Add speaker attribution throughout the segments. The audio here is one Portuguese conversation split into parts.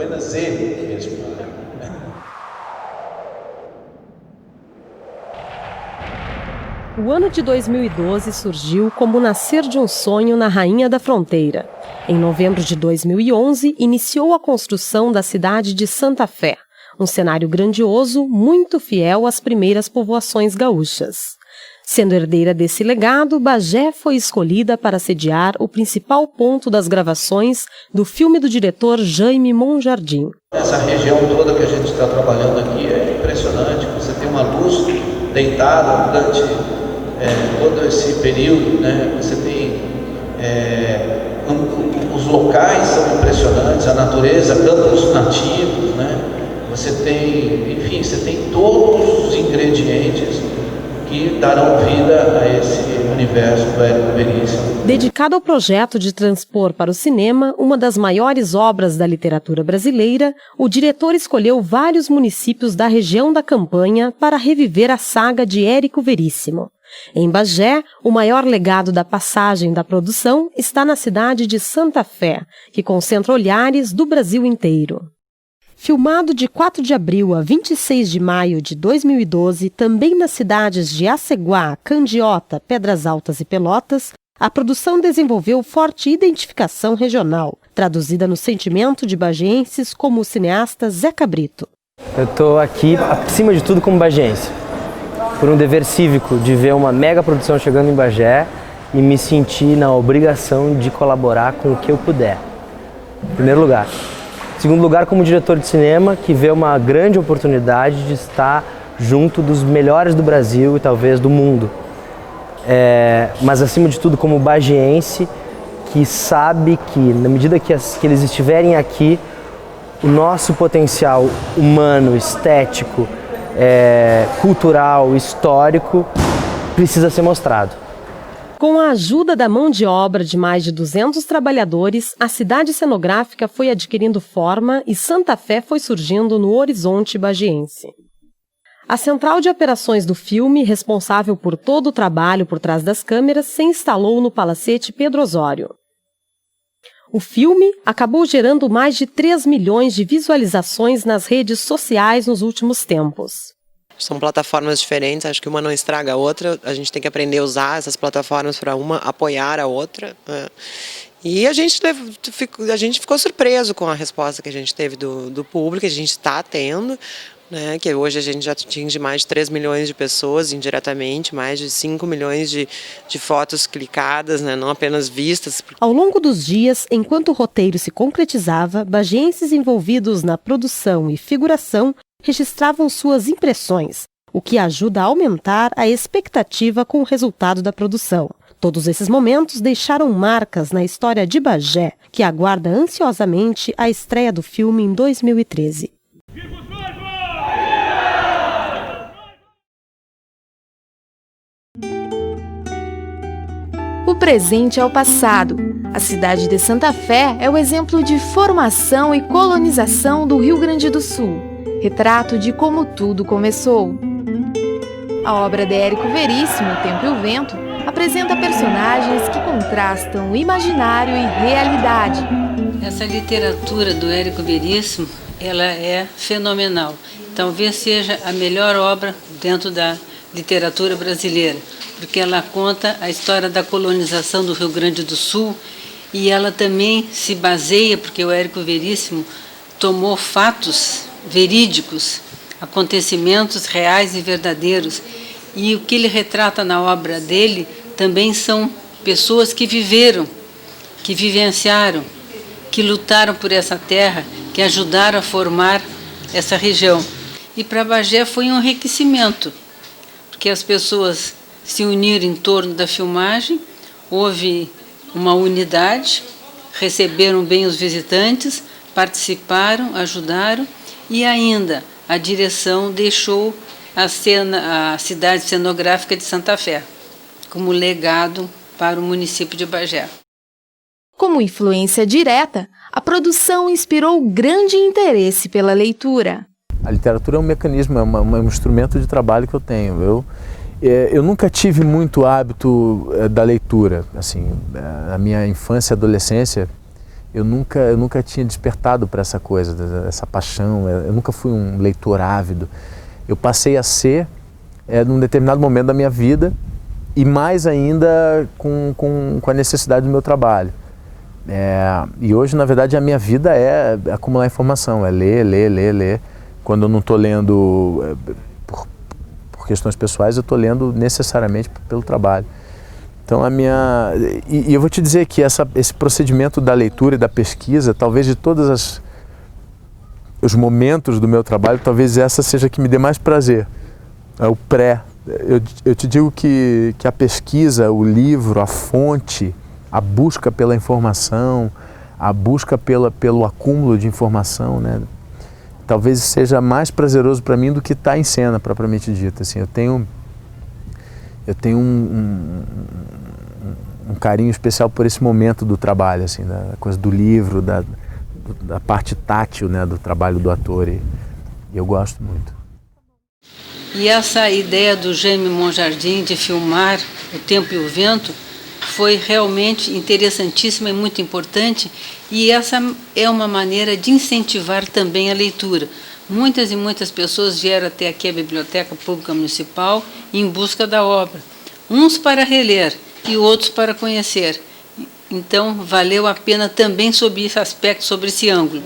Speaker 1: apenas ele mesmo.
Speaker 2: O ano de 2012 surgiu como o nascer de um sonho na Rainha da Fronteira. Em novembro de 2011, iniciou a construção da cidade de Santa Fé, um cenário grandioso, muito fiel às primeiras povoações gaúchas. Sendo herdeira desse legado, Bagé foi escolhida para sediar o principal ponto das gravações do filme do diretor Jaime Monjardim.
Speaker 1: Essa região toda que a gente está trabalhando aqui é impressionante. Você tem uma luz deitada durante todo esse período, né? Você tem os locais são impressionantes, a natureza, campos nativos, né? Você tem todos os ingredientes que darão vida a esse universo do Érico Veríssimo.
Speaker 2: Dedicado ao projeto de transpor para o cinema uma das maiores obras da literatura brasileira, o diretor escolheu vários municípios da região da Campanha para reviver a saga de Érico Veríssimo. Em Bagé, o maior legado da passagem da produção está na cidade de Santa Fé, que concentra olhares do Brasil inteiro. Filmado de 4 de abril a 26 de maio de 2012, também nas cidades de Aceguá, Candiota, Pedras Altas e Pelotas, a produção desenvolveu forte identificação regional, traduzida no sentimento de bagienses como o cineasta Zeca Brito.
Speaker 3: Eu estou aqui, acima de tudo, como bagiense, por um dever cívico de ver uma mega produção chegando em Bagé e me sentir na obrigação de colaborar com o que eu puder. Em primeiro lugar. Segundo lugar, como diretor de cinema, que vê uma grande oportunidade de estar junto dos melhores do Brasil e talvez do mundo. Mas, acima de tudo, como bagiense, que sabe que, na medida que eles estiverem aqui, o nosso potencial humano, estético, cultural, histórico, precisa ser mostrado.
Speaker 2: Com a ajuda da mão de obra de mais de 200 trabalhadores, a cidade cenográfica foi adquirindo forma e Santa Fé foi surgindo no horizonte bagiense. A central de operações do filme, responsável por todo o trabalho por trás das câmeras, se instalou no Palacete Pedro Osório. O filme acabou gerando mais de 3 milhões de visualizações nas redes sociais nos últimos tempos.
Speaker 4: São plataformas diferentes, acho que uma não estraga a outra, a gente tem que aprender a usar essas plataformas para uma apoiar a outra. E a gente ficou surpreso com a resposta que a gente teve do público, que a gente está tendo, né, que hoje a gente já atinge mais de 3 milhões de pessoas indiretamente, mais de 5 milhões de fotos clicadas, né, não apenas vistas.
Speaker 2: Ao longo dos dias, enquanto o roteiro se concretizava, bagienses envolvidos na produção e figuração registravam suas impressões, o que ajuda a aumentar a expectativa com o resultado da produção. Todos esses momentos deixaram marcas na história de Bagé, que aguarda ansiosamente a estreia do filme em 2013.
Speaker 5: O presente é o passado. A cidade de Santa Fé é o exemplo de formação e colonização do Rio Grande do Sul. Retrato de como tudo começou. A obra de Érico Veríssimo, O Tempo e o Vento, apresenta personagens que contrastam imaginário e realidade.
Speaker 6: Essa literatura do Érico Veríssimo, ela é fenomenal. Talvez seja a melhor obra dentro da literatura brasileira, porque ela conta a história da colonização do Rio Grande do Sul e ela também se baseia, porque o Érico Veríssimo tomou fatos verídicos, acontecimentos reais e verdadeiros. E o que ele retrata na obra dele também são pessoas que viveram, que vivenciaram, que lutaram por essa terra, que ajudaram a formar essa região. E para Bagé foi um enriquecimento, porque as pessoas se uniram em torno da filmagem, houve uma unidade, receberam bem os visitantes, participaram, ajudaram. E ainda a direção deixou a cidade cenográfica de Santa Fé como legado para o município de Bagé.
Speaker 5: Como influência direta, a produção inspirou grande interesse pela leitura.
Speaker 7: A literatura é um mecanismo, é um instrumento de trabalho que eu tenho. Eu nunca tive muito hábito da leitura. Assim, na minha infância e adolescência, eu nunca tinha despertado para essa coisa, essa paixão. Eu nunca fui um leitor ávido. Eu passei a ser num determinado momento da minha vida, e mais ainda com a necessidade do meu trabalho. E hoje, na verdade, a minha vida é acumular informação, é ler. Quando eu não estou lendo por questões pessoais, eu estou lendo necessariamente pelo trabalho. Então e eu vou te dizer que esse procedimento da leitura e da pesquisa, talvez de todos os momentos do meu trabalho, talvez essa seja a que me dê mais prazer, é o pré. Eu te digo que a pesquisa, o livro, a fonte, a busca pela informação, a busca pelo acúmulo de informação, né, talvez seja mais prazeroso para mim do que estar em cena, propriamente dita. Assim, eu tenho um carinho especial por esse momento do trabalho, assim, da coisa do livro, da parte tátil, né, do trabalho do ator, e eu gosto muito.
Speaker 6: E essa ideia do Jaime Monjardim de filmar O Tempo e o Vento foi realmente interessantíssima e muito importante, e essa é uma maneira de incentivar também a leitura. Muitas e muitas pessoas vieram até aqui a Biblioteca Pública Municipal em busca da obra, uns para reler e outros para conhecer. Então, valeu a pena também sob esse aspecto, sobre esse ângulo.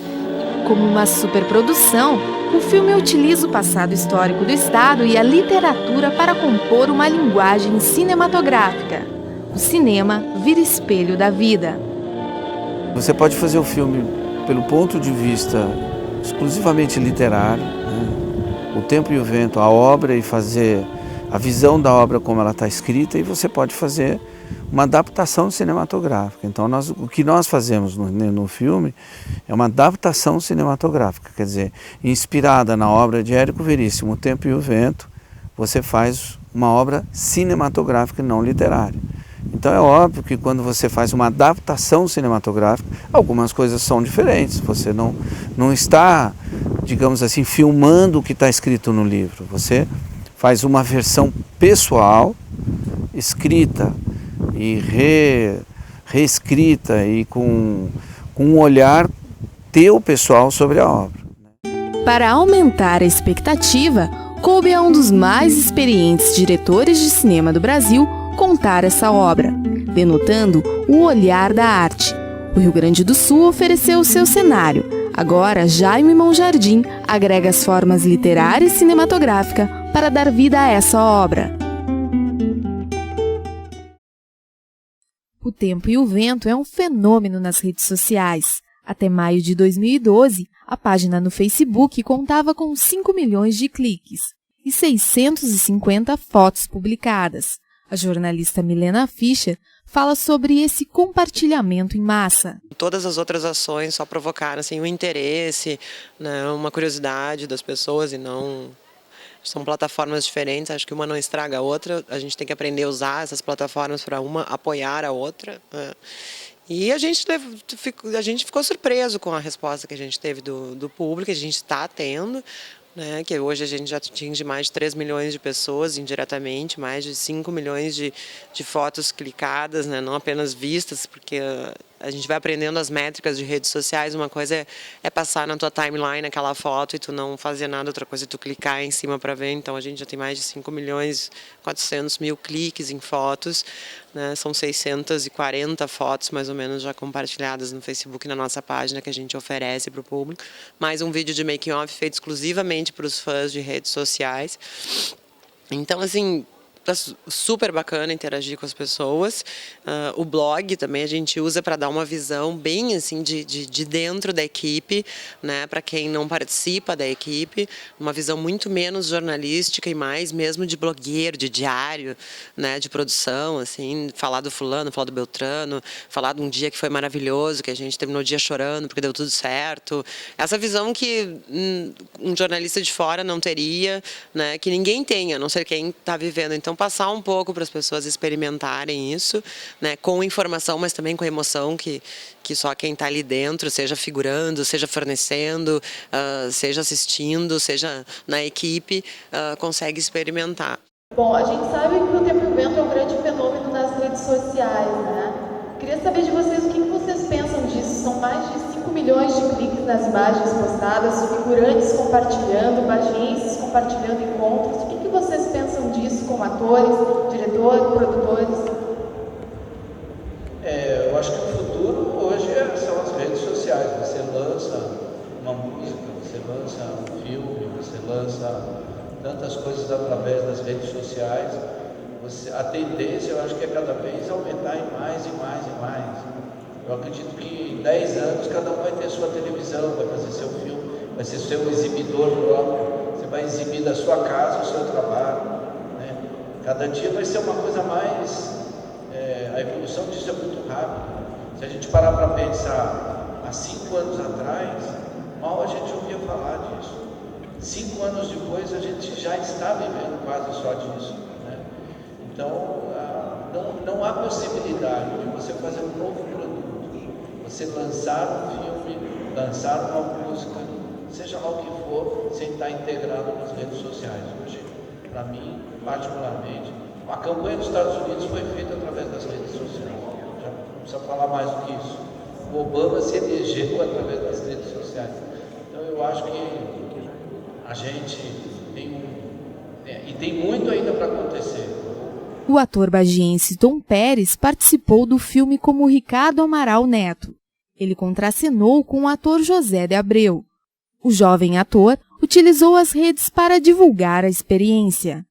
Speaker 5: Como uma superprodução, o filme utiliza o passado histórico do Estado e a literatura para compor uma linguagem cinematográfica. O cinema vira espelho da vida.
Speaker 8: Você pode fazer o filme pelo ponto de vista exclusivamente literário, né? O Tempo e o Vento, a obra, e fazer a visão da obra como ela está escrita, e você pode fazer uma adaptação cinematográfica. Então, o que nós fazemos no filme é uma adaptação cinematográfica, quer dizer, inspirada na obra de Érico Veríssimo, O Tempo e o Vento, você faz uma obra cinematográfica e não literária. Então é óbvio que quando você faz uma adaptação cinematográfica, algumas coisas são diferentes. Você não está, digamos assim, filmando o que está escrito no livro. Você faz uma versão pessoal, escrita e reescrita, e com um olhar teu pessoal sobre a obra.
Speaker 5: Para aumentar a expectativa, coube a um dos mais experientes diretores de cinema do Brasil contar essa obra, denotando o olhar da arte. O Rio Grande do Sul ofereceu o seu cenário. Agora, Jaime Monjardim agrega as formas literária e cinematográfica para dar vida a essa obra. O Tempo e o Vento é um fenômeno nas redes sociais. Até maio de 2012, a página no Facebook contava com 5 milhões de cliques e 650 fotos publicadas. A jornalista Milena Fischer fala sobre esse compartilhamento em massa.
Speaker 4: Todas as outras ações só provocaram assim, um interesse, né, uma curiosidade das pessoas, e não... São plataformas diferentes, acho que uma não estraga a outra, a gente tem que aprender a usar essas plataformas para uma apoiar a outra, né? E a gente ficou surpreso com a resposta que a gente teve do público, que a gente está tendo, né, que hoje a gente já atinge mais de 3 milhões de pessoas indiretamente, mais de 5 milhões de fotos clicadas, né, não apenas vistas, porque a gente vai aprendendo as métricas de redes sociais. Uma coisa é passar na tua timeline aquela foto e tu não fazer nada, outra coisa é tu clicar em cima para ver. Então a gente já tem mais de 5 milhões 400 mil cliques em fotos, né? São 640 fotos mais ou menos já compartilhadas no Facebook, na nossa página, que a gente oferece para o público. Mais um vídeo de making off feito exclusivamente para os fãs de redes sociais. Então, assim, tá super bacana interagir com as pessoas. O blog também a gente usa para dar uma visão bem assim de dentro da equipe, né, para quem não participa da equipe, uma visão muito menos jornalística e mais mesmo de blogueiro, de diário, né, de produção, assim, falar do fulano, falar do Beltrano, falar de um dia que foi maravilhoso, que a gente terminou o dia chorando porque deu tudo certo. Essa visão que um jornalista de fora não teria, né, que ninguém tem, a não ser quem está vivendo. Então, passar um pouco para as pessoas experimentarem isso, né, com informação, mas também com emoção, que só quem está ali dentro, seja figurando, seja fornecendo, seja assistindo, seja na equipe, consegue experimentar.
Speaker 9: Bom, a gente sabe que o Tempo e o Vento é um grande fenômeno nas redes sociais, né? Queria saber de vocês o que vocês pensam disso. São mais milhões de cliques nas imagens postadas, figurantes compartilhando, bagienses compartilhando encontros. O que vocês pensam disso como atores, diretores, produtores?
Speaker 1: Eu acho que o futuro hoje são as redes sociais. Você lança uma música, você lança um filme, você lança tantas coisas através das redes sociais. A tendência, eu acho que é cada vez aumentar em mais e mais e mais. Eu acredito que em 10 anos cada um vai ter sua televisão, vai fazer seu filme, vai ser seu exibidor próprio. Você vai exibir da sua casa o seu trabalho, né? Cada dia vai ser uma coisa mais... a evolução disso é muito rápida. Se a gente parar para pensar, há 5 anos atrás, mal a gente ouvia falar disso. 5 anos depois, a gente já está vivendo quase só disso, né? Então, não há possibilidade de você fazer um novo produto, você lançar um filme, lançar uma música, seja lá o que for, sem estar integrado nas redes sociais. Hoje, para mim, particularmente, a campanha dos Estados Unidos foi feita através das redes sociais. Já não precisa falar mais do que isso. O Obama se elegeu através das redes sociais. Então eu acho que a gente tem muito ainda para acontecer.
Speaker 5: O ator bagiense Tom Pérez participou do filme como Ricardo Amaral Neto. Ele contracenou com o ator José de Abreu. O jovem ator utilizou as redes para divulgar a experiência.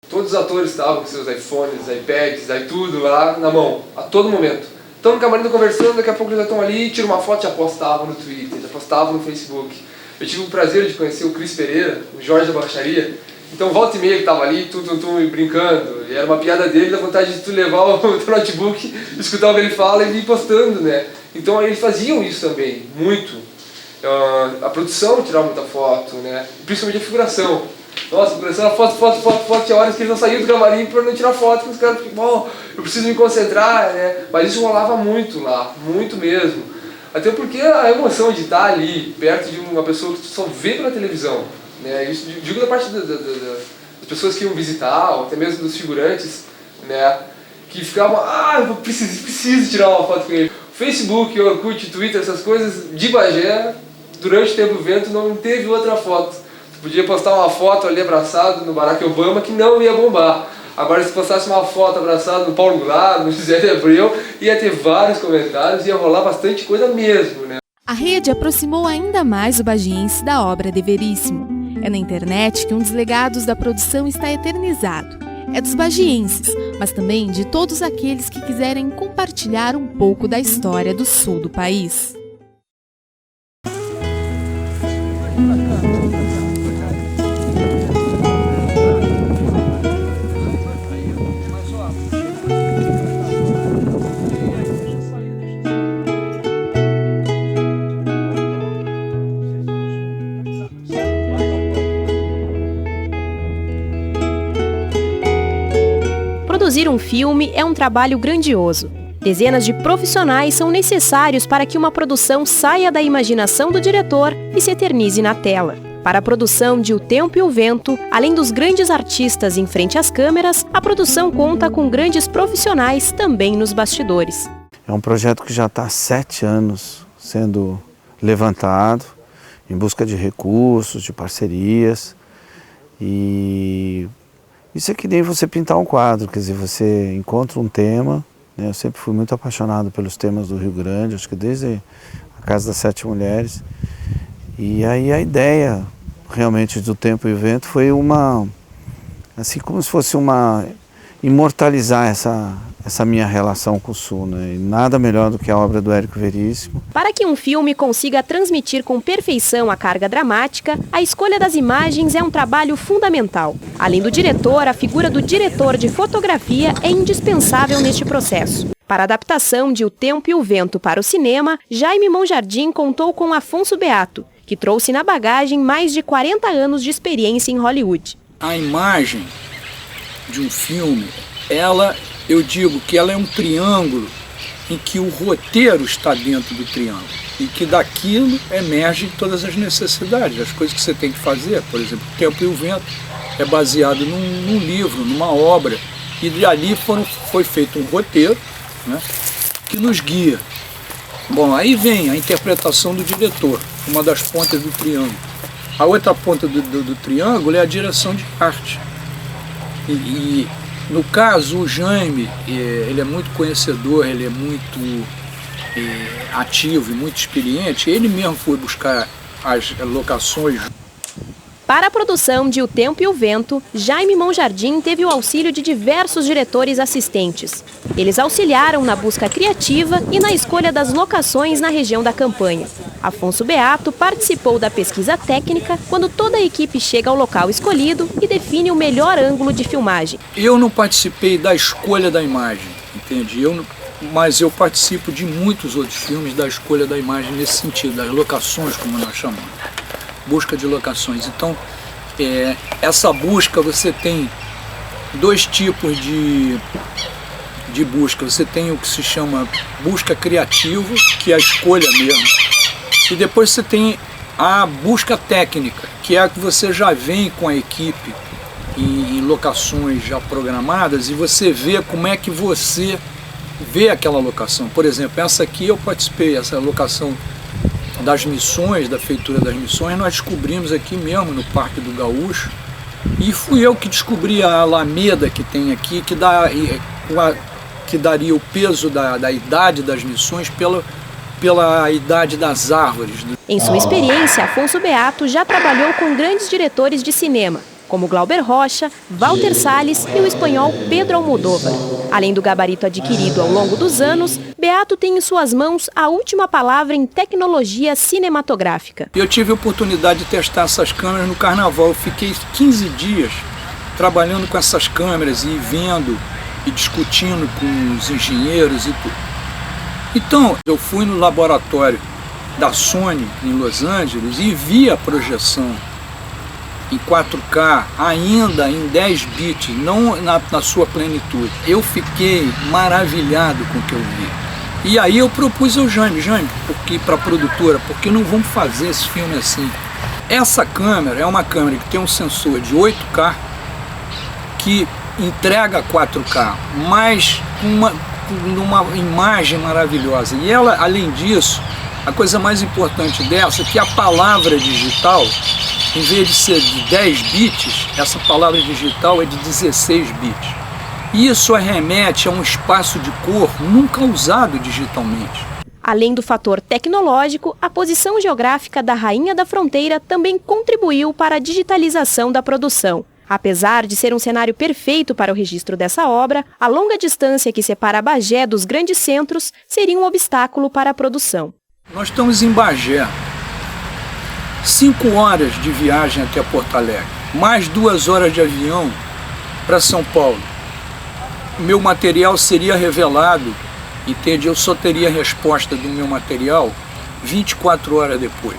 Speaker 10: Todos os atores estavam com seus iPhones, iPads, tudo lá na mão, a todo momento. Estão no camarim conversando, daqui a pouco eles já estão ali, tiram uma foto e já postavam no Twitter, já postavam no Facebook. Eu tive o prazer de conhecer o Cris Pereira, o Jorge da Baixaria. Então volta e meia ele estava ali, brincando, e era uma piada dele, dá vontade de tu levar o teu notebook, escutar o que ele fala e ir postando, né? Então aí eles faziam isso também, muito. A produção tirava muita foto, né? Principalmente a figuração. Nossa, a figuração era foto, tinha horas que eles não saíam do camarim para não tirar foto, porque os caras ficam, eu preciso me concentrar, né? Mas isso rolava muito lá, muito mesmo. Até porque a emoção de estar ali, perto de uma pessoa que tu só vê pela televisão, né? Isso digo da parte das pessoas que iam visitar, ou até mesmo dos figurantes, né? Que ficavam, eu preciso tirar uma foto com ele. Facebook, Orkut, Twitter, essas coisas de Bagé, durante o tempo do evento não teve outra foto. Você podia postar uma foto ali abraçado no Barack Obama que não ia bombar. Agora se postasse uma foto abraçado no Paulo Goulart, no José de Abreu, ia ter vários comentários, ia rolar bastante coisa mesmo, né?
Speaker 5: A rede aproximou ainda mais o bagiense da obra de Veríssimo. É na internet que um dos legados da produção está eternizado. É dos bagienses, mas também de todos aqueles que quiserem compartilhar um pouco da história do sul do país.
Speaker 2: Produzir um filme é um trabalho grandioso. Dezenas de profissionais são necessários para que uma produção saia da imaginação do diretor e se eternize na tela. Para a produção de O Tempo e o Vento, além dos grandes artistas em frente às câmeras, a produção conta com grandes profissionais também nos bastidores.
Speaker 8: É um projeto que já está há 7 anos sendo levantado, em busca de recursos, de parcerias. E isso é que nem você pintar um quadro, quer dizer, você encontra um tema, né? Eu sempre fui muito apaixonado pelos temas do Rio Grande, acho que desde a Casa das 7 Mulheres. E aí a ideia realmente do Tempo e o Vento foi assim como se fosse imortalizar essa minha relação com o Sul, né? E nada melhor do que a obra do Érico Veríssimo.
Speaker 2: Para que um filme consiga transmitir com perfeição a carga dramática, a escolha das imagens é um trabalho fundamental. Além do diretor, a figura do diretor de fotografia é indispensável neste processo. Para a adaptação de O Tempo e o Vento para o cinema, Jaime Monjardim contou com Afonso Beato, que trouxe na bagagem mais de 40 anos de experiência em Hollywood.
Speaker 11: A imagem de um filme, eu digo que ela é um triângulo em que o roteiro está dentro do triângulo e que daquilo emergem todas as necessidades, as coisas que você tem que fazer. Por exemplo, O Tempo e o Vento é baseado num livro, numa obra, e dali foi feito um roteiro, né, que nos guia. Bom, aí vem a interpretação do diretor, uma das pontas do triângulo. A outra ponta do triângulo é a direção de arte. E no caso, o Jaime, ele é muito conhecedor, ele é muito ativo e muito experiente. Ele mesmo foi buscar as locações.
Speaker 2: Para a produção de O Tempo e o Vento, Jaime Monjardim teve o auxílio de diversos diretores assistentes. Eles auxiliaram na busca criativa e na escolha das locações na região da campanha. Afonso Beato participou da pesquisa técnica quando toda a equipe chega ao local escolhido e define o melhor ângulo de filmagem.
Speaker 11: Eu não participei da escolha da imagem, entende? Mas eu participo de muitos outros filmes da escolha da imagem nesse sentido, das locações, como nós chamamos. Busca de locações. Então, essa busca, você tem dois tipos de busca. Você tem o que se chama busca criativa, que é a escolha mesmo. E depois você tem a busca técnica, que é a que você já vem com a equipe em locações já programadas e você vê como é que você vê aquela locação. Por exemplo, essa aqui eu participei, essa locação das Missões, da Feitura das Missões, nós descobrimos aqui mesmo no Parque do Gaúcho, e fui eu que descobri a alameda que tem aqui, que daria o peso da idade das missões pela idade das árvores.
Speaker 2: Em sua experiência, Afonso Beato já trabalhou com grandes diretores de cinema, como Glauber Rocha, Walter Salles e o espanhol Pedro Almodóvar. Além do gabarito adquirido ao longo dos anos, Beato tem em suas mãos a última palavra em tecnologia cinematográfica.
Speaker 11: Eu tive a oportunidade de testar essas câmeras no Carnaval. Eu fiquei 15 dias trabalhando com essas câmeras e vendo e discutindo com os engenheiros e tudo. Então, eu fui no laboratório da Sony em Los Angeles e vi a projeção em 4K, ainda em 10 bits, não na sua plenitude. Eu fiquei maravilhado com o que eu vi. E aí eu propus ao Jaime, porque para a produtora, porque não vamos fazer esse filme assim. Essa câmera é uma câmera que tem um sensor de 8K, que entrega 4K, mas numa imagem maravilhosa. E ela, além disso, a coisa mais importante dessa é que a palavra digital, em vez de ser de 10 bits, essa palavra digital é de 16 bits. Isso remete a um espaço de cor nunca usado digitalmente.
Speaker 2: Além do fator tecnológico, a posição geográfica da Rainha da Fronteira também contribuiu para a digitalização da produção. Apesar de ser um cenário perfeito para o registro dessa obra, a longa distância que separa Bagé dos grandes centros seria um obstáculo para a produção.
Speaker 11: Nós estamos em Bagé. 5 horas de viagem até Porto Alegre, mais 2 horas de avião para São Paulo. Meu material seria revelado, entende? Eu só teria a resposta do meu material 24 horas depois.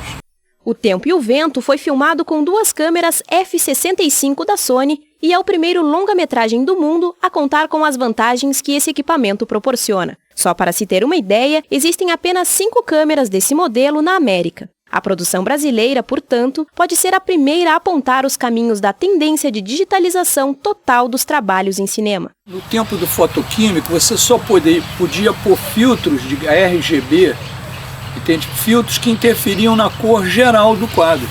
Speaker 2: O Tempo e o Vento foi filmado com 2 câmeras f/65 da Sony e é o primeiro longa-metragem do mundo a contar com as vantagens que esse equipamento proporciona. Só para se ter uma ideia, existem apenas 5 câmeras desse modelo na América. A produção brasileira, portanto, pode ser a primeira a apontar os caminhos da tendência de digitalização total dos trabalhos em cinema.
Speaker 11: No tempo do fotoquímico, você só podia pôr filtros de RGB, entende? Filtros que interferiam na cor geral do quadro.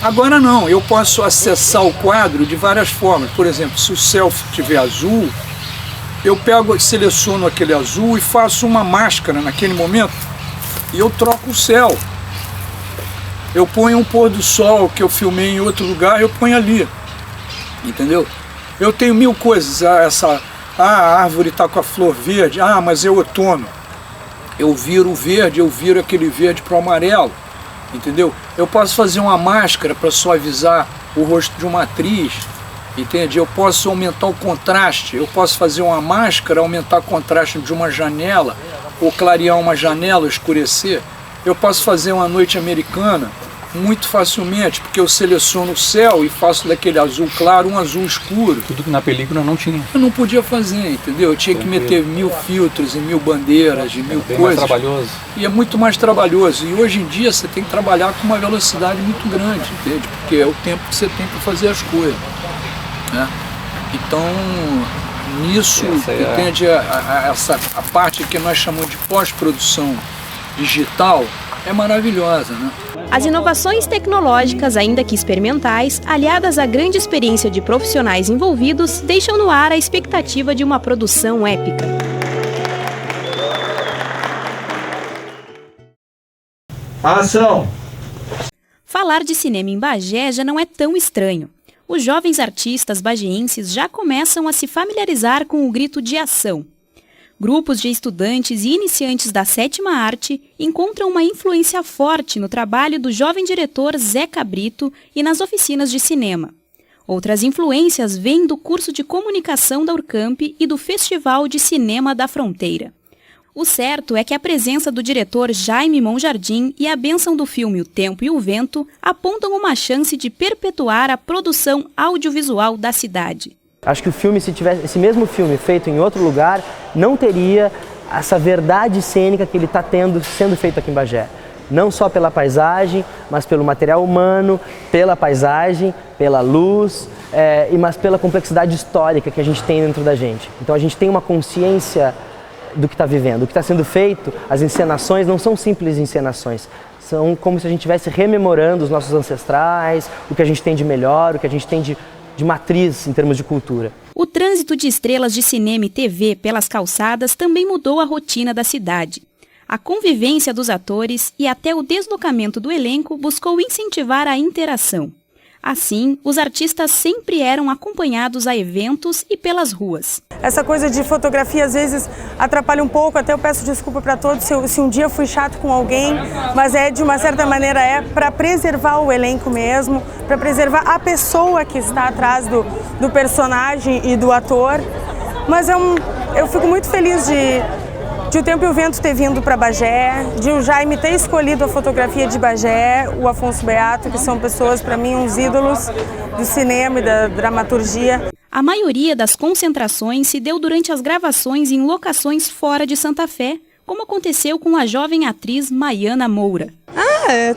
Speaker 11: Agora não, eu posso acessar o quadro de várias formas. Por exemplo, se o céu estiver azul, eu seleciono aquele azul e faço uma máscara naquele momento e eu troco o céu. Eu ponho um pôr do sol que eu filmei em outro lugar, eu ponho ali, entendeu? Eu tenho 1000 coisas, a árvore está com a flor verde, mas é outono. Eu viro o verde, eu viro aquele verde para o amarelo, entendeu? Eu posso fazer uma máscara para suavizar o rosto de uma atriz, entende? Eu posso aumentar o contraste, eu posso fazer uma máscara, aumentar o contraste de uma janela, ou clarear uma janela, escurecer. Eu posso fazer uma noite americana muito facilmente, porque eu seleciono o céu e faço daquele azul claro um azul escuro.
Speaker 12: Tudo que na película não tinha.
Speaker 11: Eu não podia fazer, entendeu? Eu tinha que meter 1000 filtros e 1000 bandeiras e 1000 coisas.
Speaker 12: Mais trabalhoso.
Speaker 11: E é muito mais trabalhoso. E hoje em dia você tem que trabalhar com uma velocidade muito grande, entende? Porque é o tempo que você tem para fazer as coisas, né? Então, nisso, entende? A parte que nós chamamos de pós-produção digital é maravilhosa, né?
Speaker 12: As inovações tecnológicas, ainda que experimentais, aliadas à grande experiência de profissionais envolvidos, deixam no ar a expectativa de uma produção épica.
Speaker 13: Ação!
Speaker 12: Falar de cinema em Bagé já não é tão estranho. Os jovens artistas bagienses já começam a se familiarizar com o grito de ação. Grupos de estudantes e iniciantes da sétima arte encontram uma influência forte no trabalho do jovem diretor Zé Cabrito e nas oficinas de cinema. Outras influências vêm do curso de comunicação da Urcamp e do Festival de Cinema da Fronteira. O certo é que a presença do diretor Jaime Monjardim e a bênção do filme O Tempo e o Vento apontam uma chance de perpetuar a produção audiovisual da cidade.
Speaker 3: Acho que o filme, se tivesse esse mesmo filme feito em outro lugar, não teria essa verdade cênica que ele está sendo feito aqui em Bagé. Não só pela paisagem, mas pelo material humano, pela paisagem, pela luz, mas pela complexidade histórica que a gente tem dentro da gente. Então a gente tem uma consciência do que está vivendo. O que está sendo feito, as encenações não são simples encenações. São como se a gente estivesse rememorando os nossos ancestrais, o que a gente tem de melhor, o que a gente tem de matriz em termos de cultura.
Speaker 12: O trânsito de estrelas de cinema e TV pelas calçadas também mudou a rotina da cidade. A convivência dos atores e até o deslocamento do elenco buscou incentivar a interação. Assim, os artistas sempre eram acompanhados a eventos e pelas ruas.
Speaker 14: Essa coisa de fotografia às vezes atrapalha um pouco, até eu peço desculpa para todos se um dia fui chato com alguém, mas de uma certa maneira para preservar o elenco mesmo, para preservar a pessoa que está atrás do personagem e do ator. Mas eu fico muito feliz de O Tempo e o Vento ter vindo para Bagé, de o Jaime ter escolhido a fotografia de Bagé, o Afonso Beato, que são pessoas, para mim, uns ídolos do cinema e da dramaturgia.
Speaker 12: A maioria das concentrações se deu durante as gravações em locações fora de Santa Fé, como aconteceu com a jovem atriz Maiana Moura.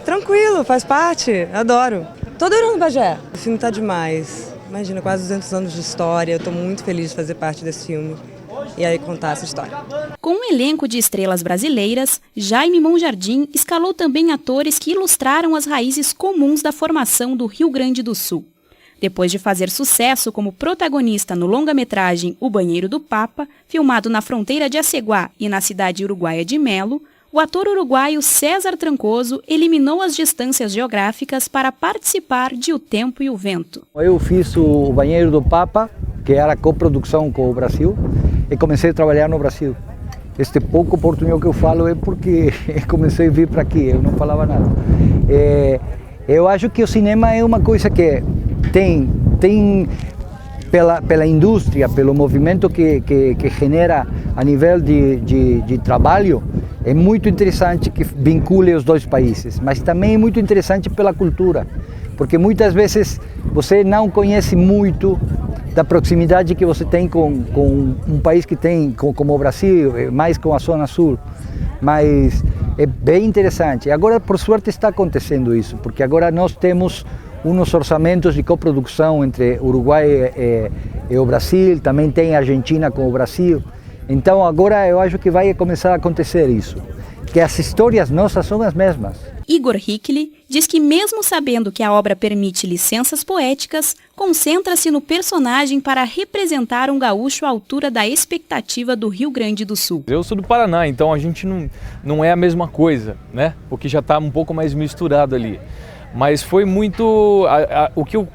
Speaker 15: Tranquilo, faz parte, adoro. Tô adorando Bagé, o filme tá demais. Imagina, quase 200 anos de história, eu tô muito feliz de fazer parte desse filme. E aí contar essa história.
Speaker 12: Com um elenco de estrelas brasileiras, Jaime Monjardim escalou também atores que ilustraram as raízes comuns da formação do Rio Grande do Sul. Depois de fazer sucesso como protagonista no longa-metragem O Banheiro do Papa, filmado na fronteira de Aceguá e na cidade uruguaia de Melo, o ator uruguaio César Trancoso eliminou as distâncias geográficas para participar de O Tempo e o Vento.
Speaker 16: Eu fiz o Banheiro do Papa, que era coprodução com o Brasil, e comecei a trabalhar no Brasil. Este pouco portunhol que eu falo é porque comecei a vir para aqui, eu não falava nada. Eu acho que o cinema é uma coisa que tem pela indústria, pelo movimento que genera a nível de trabalho, é muito interessante que vincule os dois países, mas também é muito interessante pela cultura, porque muitas vezes você não conhece muito da proximidade que você tem com um país que tem, como o Brasil, mais com a Zona Sul, mas é bem interessante. Agora, por sorte, está acontecendo isso, porque agora nós temos uns orçamentos de coprodução entre Uruguai e o Brasil, também tem a Argentina com o Brasil, então agora eu acho que vai começar a acontecer isso, que as histórias nossas são as mesmas.
Speaker 12: Igor Hickley diz que, mesmo sabendo que a obra permite licenças poéticas, concentra-se no personagem para representar um gaúcho à altura da expectativa do Rio Grande do Sul.
Speaker 17: Eu sou do Paraná, então a gente não é a mesma coisa, né? Porque já está um pouco mais misturado ali. Mas foi muito... o que eu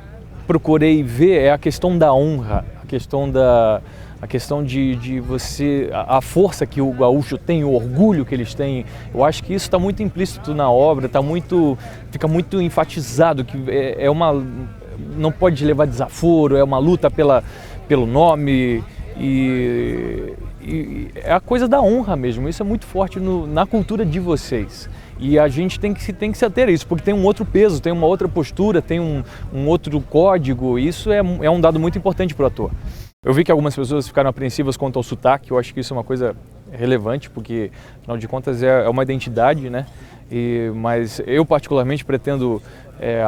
Speaker 17: procurei ver é a questão da honra, a questão de você, a força que o gaúcho tem, o orgulho que eles têm. Eu acho que isso está muito implícito na obra, fica muito enfatizado que não pode levar desaforo, é uma luta pelo nome e é a coisa da honra mesmo. Isso é muito forte na cultura de vocês. E a gente tem que se ater a isso, porque tem um outro peso, tem uma outra postura, tem um outro código. Isso é um dado muito importante para o ator. Eu vi que algumas pessoas ficaram apreensivas quanto ao sotaque. Eu acho que isso é uma coisa relevante, porque, afinal de contas, é uma identidade, né? Mas eu, particularmente, pretendo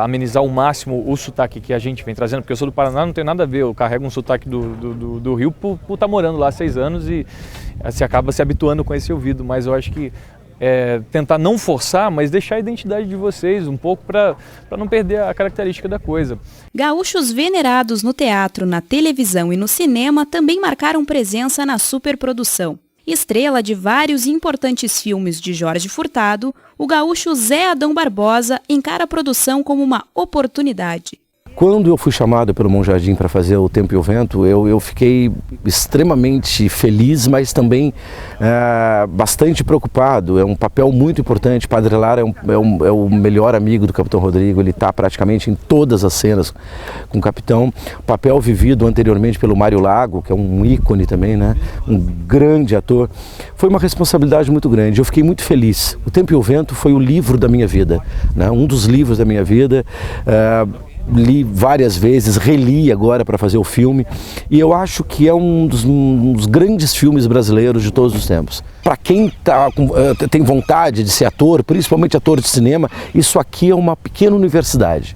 Speaker 17: amenizar ao máximo o sotaque que a gente vem trazendo, porque eu sou do Paraná, não tem nada a ver. Eu carrego um sotaque do Rio por estar morando lá há 6 anos e se acaba se habituando com esse ouvido. Mas eu acho que tentar não forçar, mas deixar a identidade de vocês um pouco para não perder a característica da coisa.
Speaker 12: Gaúchos venerados no teatro, na televisão e no cinema também marcaram presença na superprodução. Estrela de vários importantes filmes de Jorge Furtado, o gaúcho Zé Adão Barbosa encara a produção como uma oportunidade.
Speaker 18: Quando eu fui chamado pelo Monjardim para fazer O Tempo e o Vento, eu fiquei extremamente feliz, mas também bastante preocupado. É um papel muito importante. Padre Lara é o melhor amigo do Capitão Rodrigo, ele está praticamente em todas as cenas com o Capitão. Papel vivido anteriormente pelo Mário Lago, que é um ícone também, né? Um grande ator. Foi uma responsabilidade muito grande, eu fiquei muito feliz. O Tempo e o Vento foi o livro da minha vida, né? Um dos livros da minha vida. Li várias vezes, reli agora para fazer o filme, e eu acho que é um dos grandes filmes brasileiros de todos os tempos. Para quem tem vontade de ser ator, principalmente ator de cinema, isso aqui é uma pequena universidade.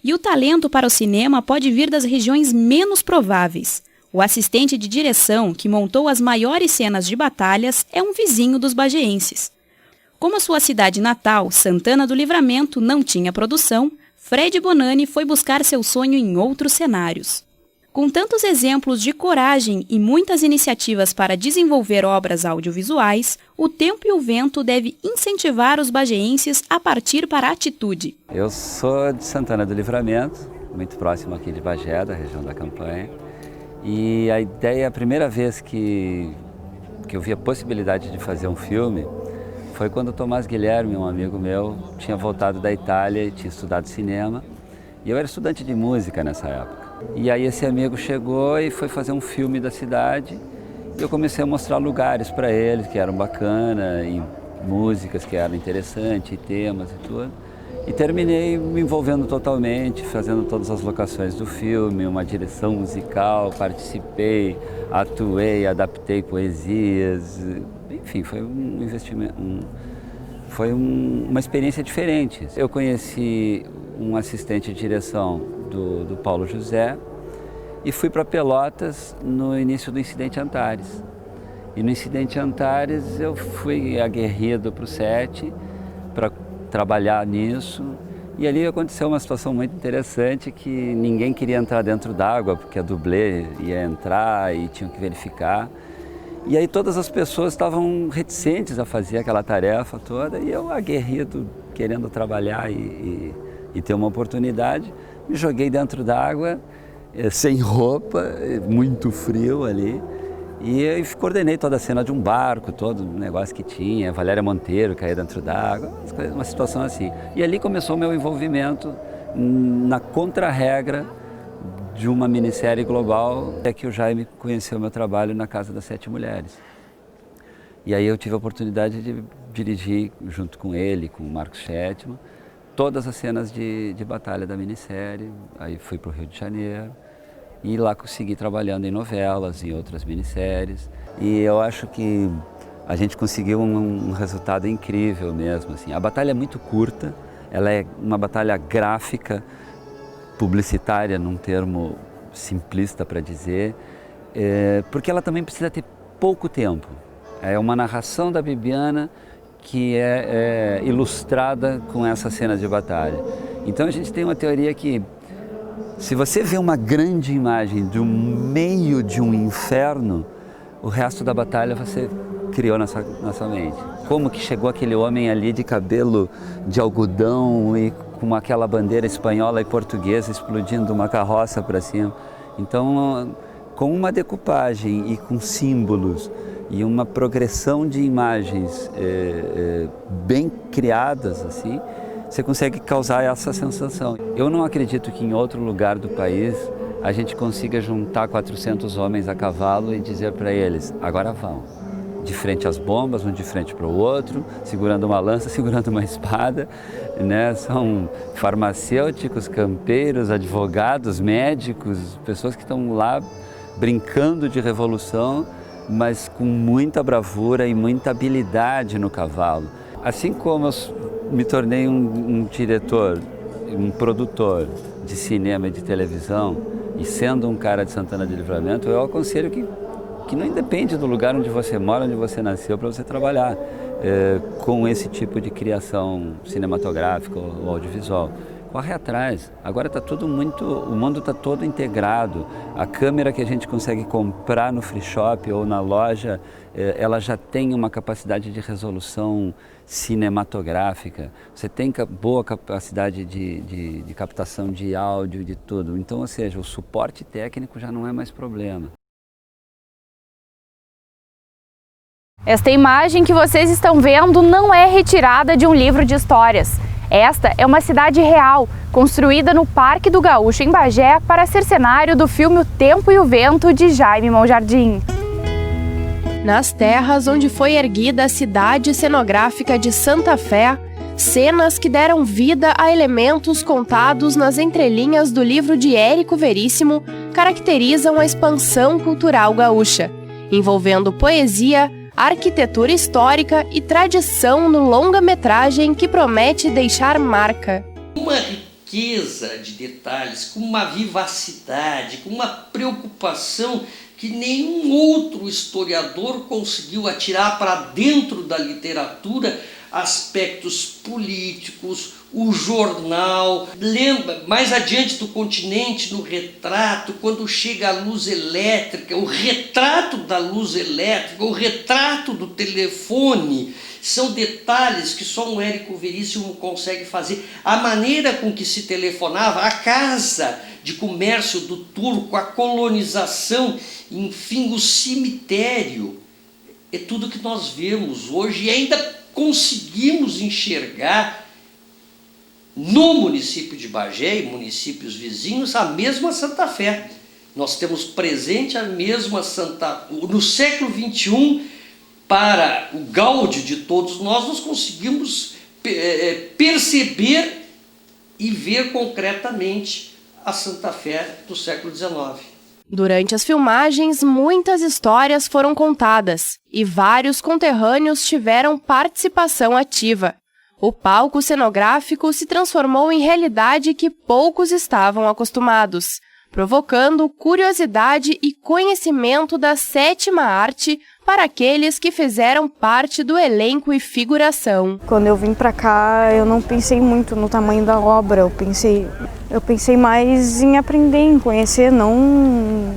Speaker 12: E o talento para o cinema pode vir das regiões menos prováveis. O assistente de direção, que montou as maiores cenas de batalhas, é um vizinho dos bageenses. Como a sua cidade natal, Santana do Livramento, não tinha produção, Fred Bonani foi buscar seu sonho em outros cenários. Com tantos exemplos de coragem e muitas iniciativas para desenvolver obras audiovisuais, O Tempo e o Vento deve incentivar os bageenses a partir para a atitude.
Speaker 19: Eu sou de Santana do Livramento, muito próximo aqui de Bagé, da região da Campanha. E a ideia, a primeira vez que eu vi a possibilidade de fazer um filme, foi quando o Tomás Guilherme, um amigo meu, tinha voltado da Itália e tinha estudado cinema. E eu era estudante de música nessa época. E aí esse amigo chegou e foi fazer um filme da cidade. E eu comecei a mostrar lugares para ele que eram bacana, e músicas que eram interessantes, e temas e tudo. E terminei me envolvendo totalmente, fazendo todas as locações do filme, uma direção musical, participei, atuei, adaptei poesias. Enfim, foi um investimento, foi uma experiência diferente. Eu conheci um assistente de direção do Paulo José e fui para Pelotas no início do Incidente Antares. E no Incidente Antares eu fui aguerrido para o set para trabalhar nisso. E ali aconteceu uma situação muito interessante que ninguém queria entrar dentro d'água porque a dublê ia entrar e tinham que verificar. E aí todas as pessoas estavam reticentes a fazer aquela tarefa toda e eu, aguerrido, querendo trabalhar e ter uma oportunidade, me joguei dentro d'água, sem roupa, muito frio ali. E eu coordenei toda a cena de um barco, todo o negócio que tinha, Valéria Monteiro caía dentro d'água, uma situação assim. E ali começou o meu envolvimento na contra-regra de uma minissérie global, até que o Jaime conheceu meu trabalho na Casa das Sete Mulheres. E aí eu tive a oportunidade de dirigir, junto com ele, com o Marcos Chetman, todas as cenas de batalha da minissérie. Aí fui para o Rio de Janeiro e lá consegui trabalhando em novelas, em outras minisséries. E eu acho que a gente conseguiu um resultado incrível mesmo. Assim. A batalha é muito curta, ela é uma batalha gráfica, publicitária, num termo simplista para dizer, porque ela também precisa ter pouco tempo. É uma narração da Bibiana que é ilustrada com essas cenas de batalha. Então a gente tem uma teoria que, se você vê uma grande imagem do meio de um inferno, o resto da batalha você criou na sua mente. Como que chegou aquele homem ali de cabelo de algodão e com aquela bandeira espanhola e portuguesa explodindo uma carroça para cima. Então, com uma decupagem e com símbolos e uma progressão de imagens bem criadas, assim, você consegue causar essa sensação. Eu não acredito que em outro lugar do país a gente consiga juntar 400 homens a cavalo e dizer para eles, agora vão. De frente às bombas, um de frente para o outro, segurando uma lança, segurando uma espada, né? São farmacêuticos, campeiros, advogados, médicos, pessoas que estão lá brincando de revolução, mas com muita bravura e muita habilidade no cavalo. Assim como eu me tornei um diretor, um produtor de cinema e de televisão, e sendo um cara de Santana do Livramento, eu aconselho que que não independe do lugar onde você mora, onde você nasceu, para você trabalhar com esse tipo de criação cinematográfica ou audiovisual. Corre atrás. Agora está tudo o mundo está todo integrado. A câmera que a gente consegue comprar no free shop ou na loja, ela já tem uma capacidade de resolução cinematográfica. Você tem boa capacidade de captação de áudio, de tudo. Então, ou seja, o suporte técnico já não é mais problema.
Speaker 20: Esta imagem que vocês estão vendo não é retirada de um livro de histórias. Esta é uma cidade real, construída no Parque do Gaúcho, em Bagé, para ser cenário do filme O Tempo e o Vento, de Jaime Monjardim.
Speaker 5: Nas terras onde foi erguida a cidade cenográfica de Santa Fé, cenas que deram vida a elementos contados nas entrelinhas do livro de Érico Veríssimo caracterizam a expansão cultural gaúcha, envolvendo poesia, arquitetura histórica e tradição no longa-metragem que promete deixar marca.
Speaker 21: Uma riqueza de detalhes, com uma vivacidade, com uma preocupação que nenhum outro historiador conseguiu atirar para dentro da literatura aspectos políticos, o jornal. Lembra, mais adiante do continente, no retrato, quando chega a luz elétrica, o retrato da luz elétrica, o retrato do telefone, são detalhes que só um Érico Veríssimo consegue fazer. A maneira com que se telefonava, a casa de comércio do turco, a colonização, enfim, o cemitério, é tudo que nós vemos hoje e ainda conseguimos enxergar no município de Bagé e municípios vizinhos a mesma Santa Fé. Nós temos presente a mesma no século XXI, para o gáudio de todos nós conseguimos perceber e ver concretamente a Santa Fé do século XIX.
Speaker 5: Durante as filmagens, muitas histórias foram contadas e vários conterrâneos tiveram participação ativa. O palco cenográfico se transformou em realidade que poucos estavam acostumados, provocando curiosidade e conhecimento da sétima arte para aqueles que fizeram parte do elenco e figuração.
Speaker 22: Quando eu vim para cá, eu não pensei muito no tamanho da obra, eu pensei mais em aprender, em conhecer, não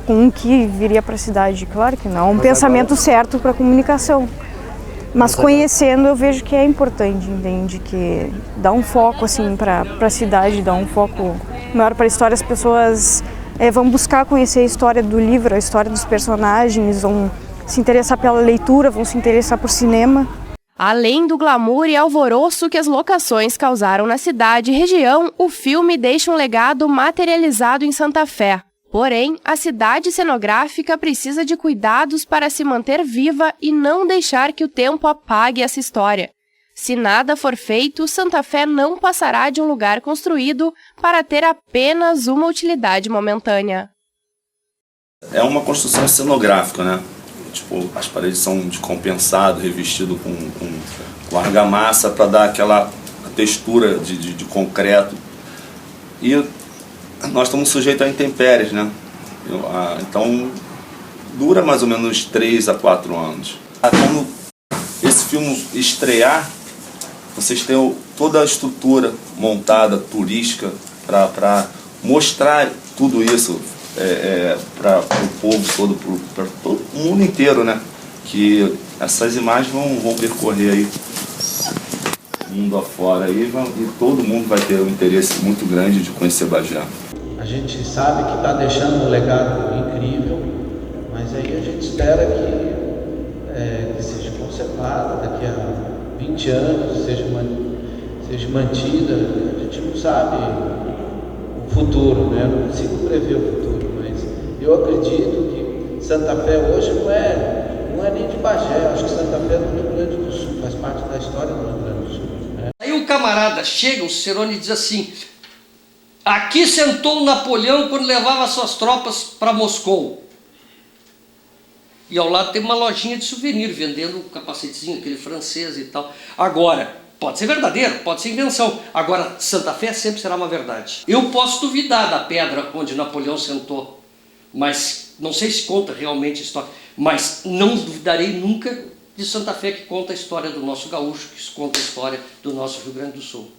Speaker 22: com o que viria para a cidade. Claro que não, um pensamento certo para a comunicação. Mas conhecendo eu vejo que é importante, entende? Que dá um foco assim, para a cidade, dá um foco maior para a história. As pessoas vão buscar conhecer a história do livro, a história dos personagens, vão se interessar pela leitura, vão se interessar por cinema.
Speaker 5: Além do glamour e alvoroço que as locações causaram na cidade e região, o filme deixa um legado materializado em Santa Fé. Porém, a cidade cenográfica precisa de cuidados para se manter viva e não deixar que o tempo apague essa história. Se nada for feito, Santa Fé não passará de um lugar construído para ter apenas uma utilidade momentânea.
Speaker 23: É uma construção cenográfica, né? Tipo, as paredes são de compensado, revestido com argamassa para dar aquela textura de concreto. E nós estamos sujeitos a intempéries, né? Então dura mais ou menos 3 a 4 anos. Quando esse filme estrear, vocês têm toda a estrutura montada, turística, para mostrar tudo isso para o povo todo, para todo o mundo inteiro, né? Que essas imagens vão percorrer aí mundo afora aí, e todo mundo vai ter um interesse muito grande de conhecer Bagé.
Speaker 1: A gente sabe que está deixando um legado incrível, mas aí a gente espera que seja conservada daqui a 20 anos, seja mantida. A gente não sabe o futuro, né? Eu não consigo prever o futuro, mas eu acredito que Santa Fé hoje não é nem de Bagé, acho que Santa Fé é do Rio Grande do Sul, faz parte da história do Rio Grande do Sul. Né?
Speaker 21: Aí o camarada chega, o Cicerone, e diz assim: aqui sentou Napoleão quando levava suas tropas para Moscou. E ao lado tem uma lojinha de souvenir, vendendo um capacetezinho, aquele francês e tal. Agora, pode ser verdadeiro, pode ser invenção. Agora, Santa Fé sempre será uma verdade. Eu posso duvidar da pedra onde Napoleão sentou, mas não sei se conta realmente a história, mas não duvidarei nunca de Santa Fé, que conta a história do nosso gaúcho, que conta a história do nosso Rio Grande do Sul.